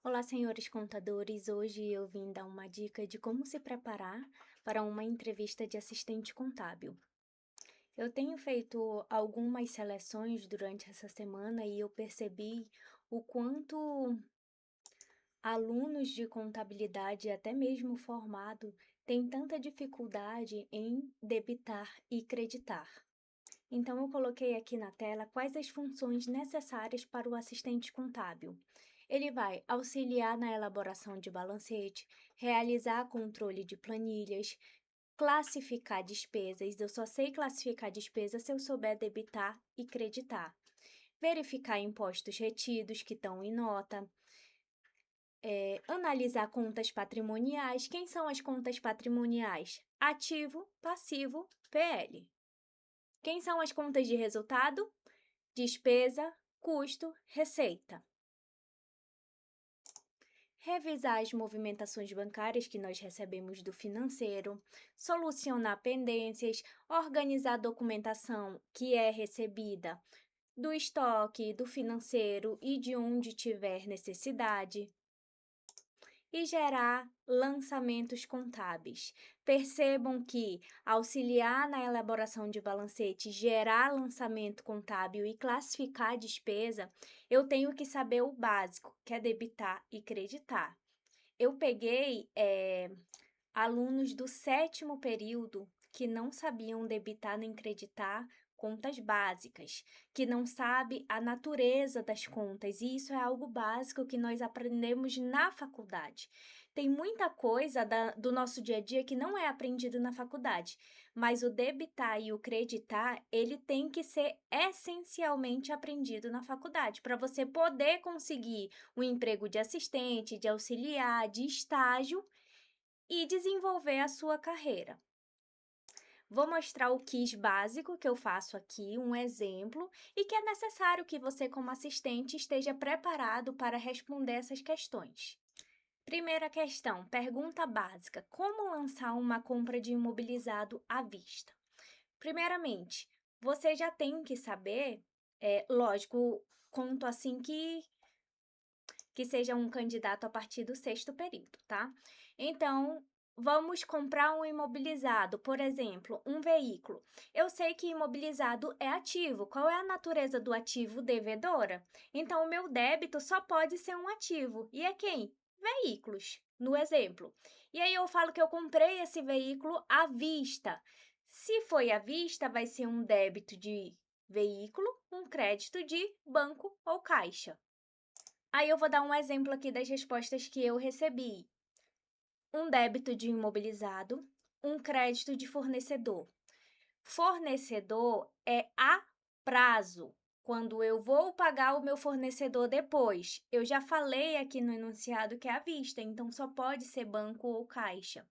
Olá, senhores contadores. Hoje eu vim dar uma dica de como se preparar para uma entrevista de assistente contábil. Eu tenho feito algumas seleções durante essa semana e eu percebi o quanto alunos de contabilidade, até mesmo formado, têm tanta dificuldade em debitar e creditar. Então, eu coloquei aqui na tela quais as funções necessárias para o assistente contábil. Ele vai auxiliar na elaboração de balancete, realizar controle de planilhas, classificar despesas. Eu só sei classificar despesas se eu souber debitar e creditar. Verificar impostos retidos que estão em nota. Analisar contas patrimoniais. Quem são as contas patrimoniais? Ativo, passivo, PL. Quem são as contas de resultado? Despesa, custo, receita. Revisar as movimentações bancárias que nós recebemos do financeiro, solucionar pendências, organizar a documentação que é recebida do estoque, do financeiro e de onde tiver necessidade. E gerar lançamentos contábeis. Percebam que auxiliar na elaboração de balancete, gerar lançamento contábil e classificar a despesa, eu tenho que saber o básico, que é debitar e creditar. Eu peguei alunos do 7º período que não sabiam debitar nem creditar contas básicas, que não sabe a natureza das contas, e isso é algo básico que nós aprendemos na faculdade. Tem muita coisa do nosso dia a dia que não é aprendido na faculdade, mas o debitar e o creditar, ele tem que ser essencialmente aprendido na faculdade, para você poder conseguir um emprego de assistente, de auxiliar, de estágio, e desenvolver a sua carreira. Vou mostrar o quiz básico que eu faço aqui, um exemplo, e que é necessário que você, como assistente, esteja preparado para responder essas questões. Primeira questão, pergunta básica: como lançar uma compra de imobilizado à vista? Primeiramente, você já tem que saber, lógico, conto assim que seja um candidato a partir do 6º período, tá? Então, vamos comprar um imobilizado, por exemplo, um veículo. Eu sei que imobilizado é ativo. Qual é a natureza do ativo? Devedora. Então, o meu débito só pode ser um ativo. E é quem? Veículos, no exemplo. E aí eu falo que eu comprei esse veículo à vista. Se foi à vista, vai ser um débito de veículo, um crédito de banco ou caixa. Aí eu vou dar um exemplo aqui das respostas que eu recebi. Um débito de imobilizado, um crédito de fornecedor. Fornecedor é a prazo, quando eu vou pagar o meu fornecedor depois. Eu já falei aqui no enunciado que é à vista, então só pode ser banco ou caixa.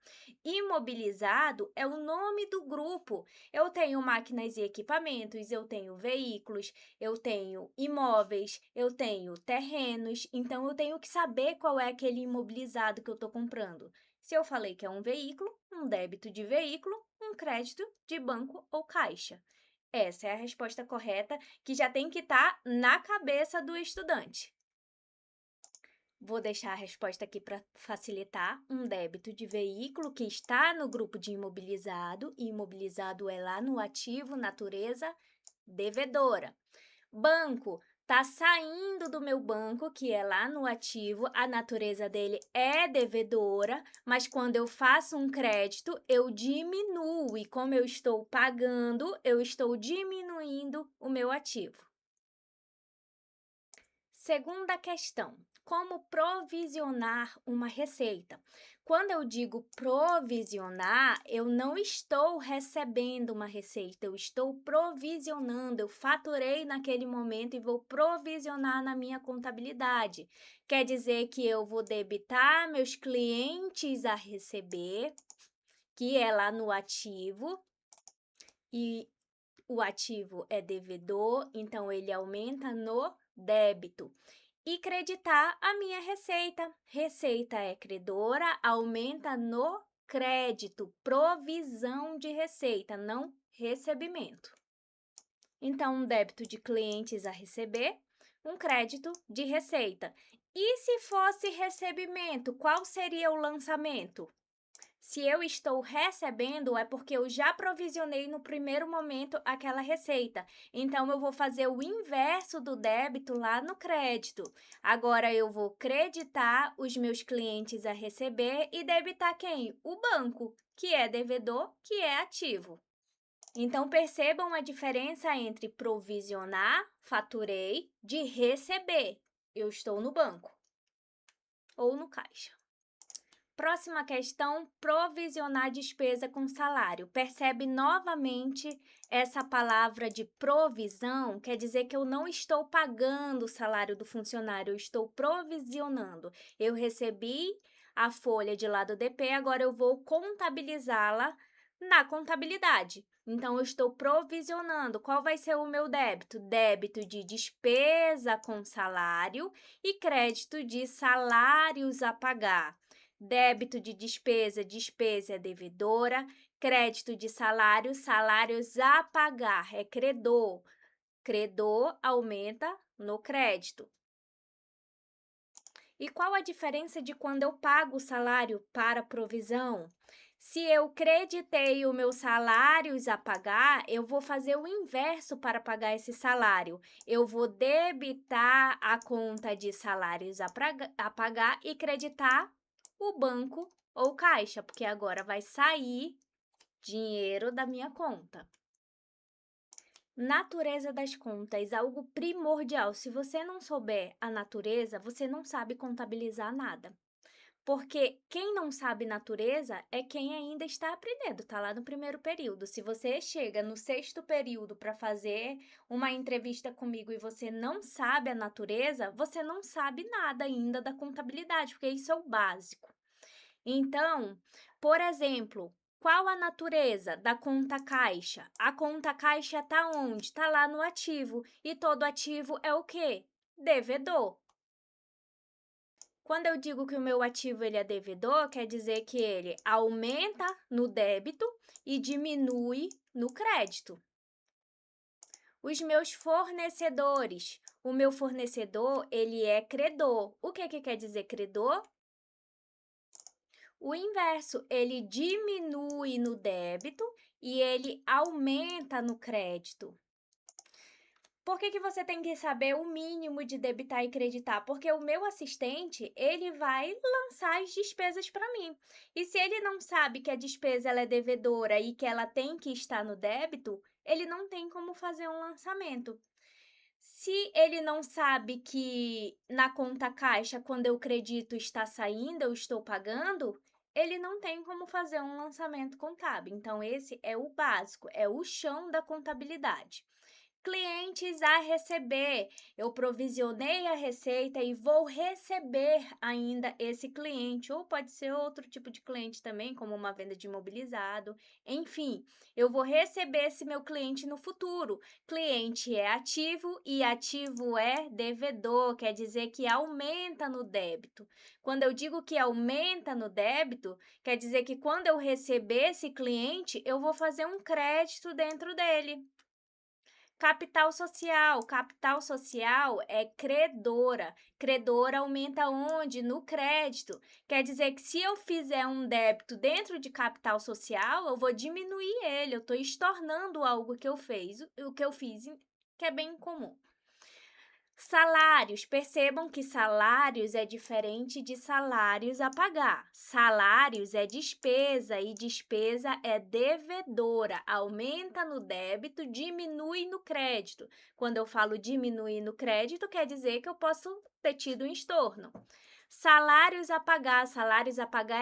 Imobilizado é o nome do grupo. Eu tenho máquinas e equipamentos, eu tenho veículos, eu tenho imóveis, eu tenho terrenos, então eu tenho que saber qual é aquele imobilizado que eu estou comprando. Se eu falei que é um veículo, um débito de veículo, um crédito de banco ou caixa. Essa é a resposta correta, que já tem que estar na cabeça do estudante. Vou deixar a resposta aqui para facilitar. Um débito de veículo que está no grupo de imobilizado, e imobilizado é lá no ativo, natureza devedora. Banco, tá saindo do meu banco, que é lá no ativo, a natureza dele é devedora, mas quando eu faço um crédito, eu diminuo, e como eu estou pagando, eu estou diminuindo o meu ativo. Segunda questão: como provisionar uma receita? Quando eu digo provisionar, eu não estou recebendo uma receita, eu estou provisionando, eu faturei naquele momento e vou provisionar na minha contabilidade. Quer dizer que eu vou debitar meus clientes a receber, que é lá no ativo, e o ativo é devedor, então ele aumenta no débito. E creditar a minha receita. Receita é credora, aumenta no crédito. Provisão de receita, não recebimento. Então, um débito de clientes a receber, um crédito de receita. E se fosse recebimento, qual seria o lançamento? Se eu estou recebendo, é porque eu já provisionei no primeiro momento aquela receita. Então, eu vou fazer o inverso do débito lá no crédito. Agora, eu vou creditar os meus clientes a receber e debitar quem? O banco, que é devedor, que é ativo. Então, percebam a diferença entre provisionar, faturei, de receber. Eu estou no banco ou no caixa. Próxima questão, provisionar despesa com salário. Percebe novamente essa palavra de provisão, quer dizer que eu não estou pagando o salário do funcionário, eu estou provisionando. Eu recebi a folha de lá do DP, agora eu vou contabilizá-la na contabilidade. Então, eu estou provisionando. Qual vai ser o meu débito? Débito de despesa com salário e crédito de salários a pagar. Débito de despesa, despesa é devedora. Crédito de salário, salários a pagar, é credor. Credor aumenta no crédito. E qual a diferença de quando eu pago o salário para provisão? Se eu creditei o meu salários a pagar, eu vou fazer o inverso para pagar esse salário. Eu vou debitar a conta de salários a pagar e creditar o banco ou caixa, porque agora vai sair dinheiro da minha conta. Natureza das contas, algo primordial. Se você não souber a natureza, você não sabe contabilizar nada. Porque quem não sabe natureza é quem ainda está aprendendo, está lá no primeiro período. Se você chega no sexto período para fazer uma entrevista comigo e você não sabe a natureza, você não sabe nada ainda da contabilidade, porque isso é o básico. Então, por exemplo, qual a natureza da conta caixa? A conta caixa está onde? Está lá no ativo. E todo ativo é o quê? Devedor. Quando eu digo que o meu ativo ele é devedor, quer dizer que ele aumenta no débito e diminui no crédito. Os meus fornecedores. O meu fornecedor, ele é credor. O que quer dizer credor? O inverso, ele diminui no débito e ele aumenta no crédito. Por que você tem que saber o mínimo de debitar e creditar? Porque o meu assistente, ele vai lançar as despesas para mim. E se ele não sabe que a despesa ela é devedora e que ela tem que estar no débito, ele não tem como fazer um lançamento. Se ele não sabe que na conta caixa, quando eu credito está saindo, eu estou pagando, ele não tem como fazer um lançamento contábil. Então, esse é o básico, é o chão da contabilidade. Clientes a receber. Eu provisionei a receita e vou receber ainda esse cliente, ou pode ser outro tipo de cliente também, como uma venda de imobilizado. Enfim, eu vou receber esse meu cliente no futuro. Cliente é ativo e ativo é devedor, quer dizer que aumenta no débito. Quando eu digo que aumenta no débito, quer dizer que quando eu receber esse cliente, eu vou fazer um crédito dentro dele. Capital social é credora. Credora aumenta onde? No crédito. Quer dizer que se eu fizer um débito dentro de capital social, eu vou diminuir ele, eu estou estornando algo que eu fiz, que é bem comum. Salários, percebam que salários é diferente de salários a pagar. Salários é despesa e despesa é devedora. Aumenta no débito, diminui no crédito. Quando eu falo diminuir no crédito, quer dizer que eu posso ter tido um estorno. Salários a pagar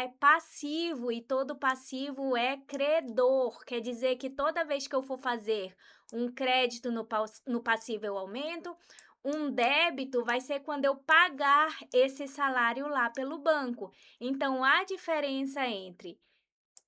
é passivo e todo passivo é credor. Quer dizer que toda vez que eu for fazer um crédito no passivo eu aumento, um débito vai ser quando eu pagar esse salário lá pelo banco. Então, a diferença entre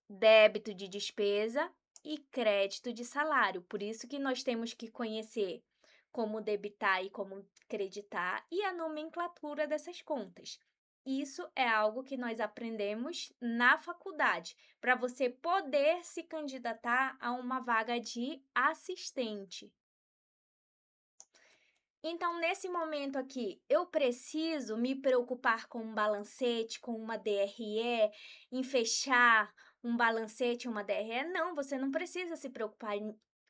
débito de despesa e crédito de salário. Por isso que nós temos que conhecer como debitar e como creditar e a nomenclatura dessas contas. Isso é algo que nós aprendemos na faculdade, para você poder se candidatar a uma vaga de assistente. Então, nesse momento aqui, eu preciso me preocupar com um balancete, com uma DRE, em fechar um balancete, uma DRE? Não, você não precisa se preocupar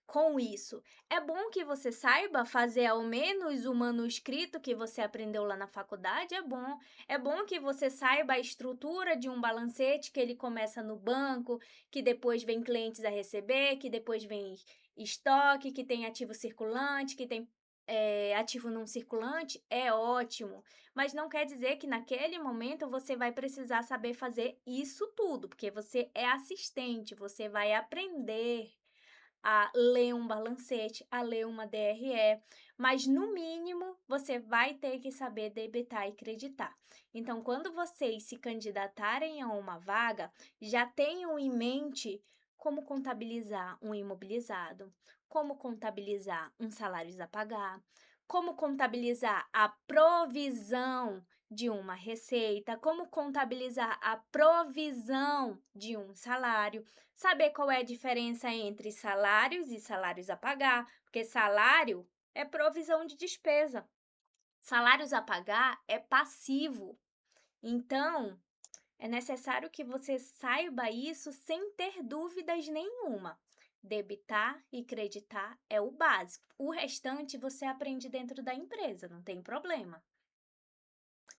com isso. É bom que você saiba fazer ao menos o manuscrito que você aprendeu lá na faculdade, é bom. É bom que você saiba a estrutura de um balancete, que ele começa no banco, que depois vem clientes a receber, que depois vem estoque, que tem ativo circulante, que tem ativo não circulante, é ótimo, mas não quer dizer que naquele momento você vai precisar saber fazer isso tudo, porque você é assistente, você vai aprender a ler um balancete, a ler uma DRE, mas no mínimo você vai ter que saber debitar e creditar. Então, quando vocês se candidatarem a uma vaga, já tenham em mente como contabilizar um imobilizado, como contabilizar um salários a pagar, como contabilizar a provisão de uma receita, como contabilizar a provisão de um salário, saber qual é a diferença entre salários e salários a pagar, porque salário é provisão de despesa, salários a pagar é passivo. Então, é necessário que você saiba isso sem ter dúvidas nenhuma. Debitar e creditar é o básico. O restante você aprende dentro da empresa, não tem problema.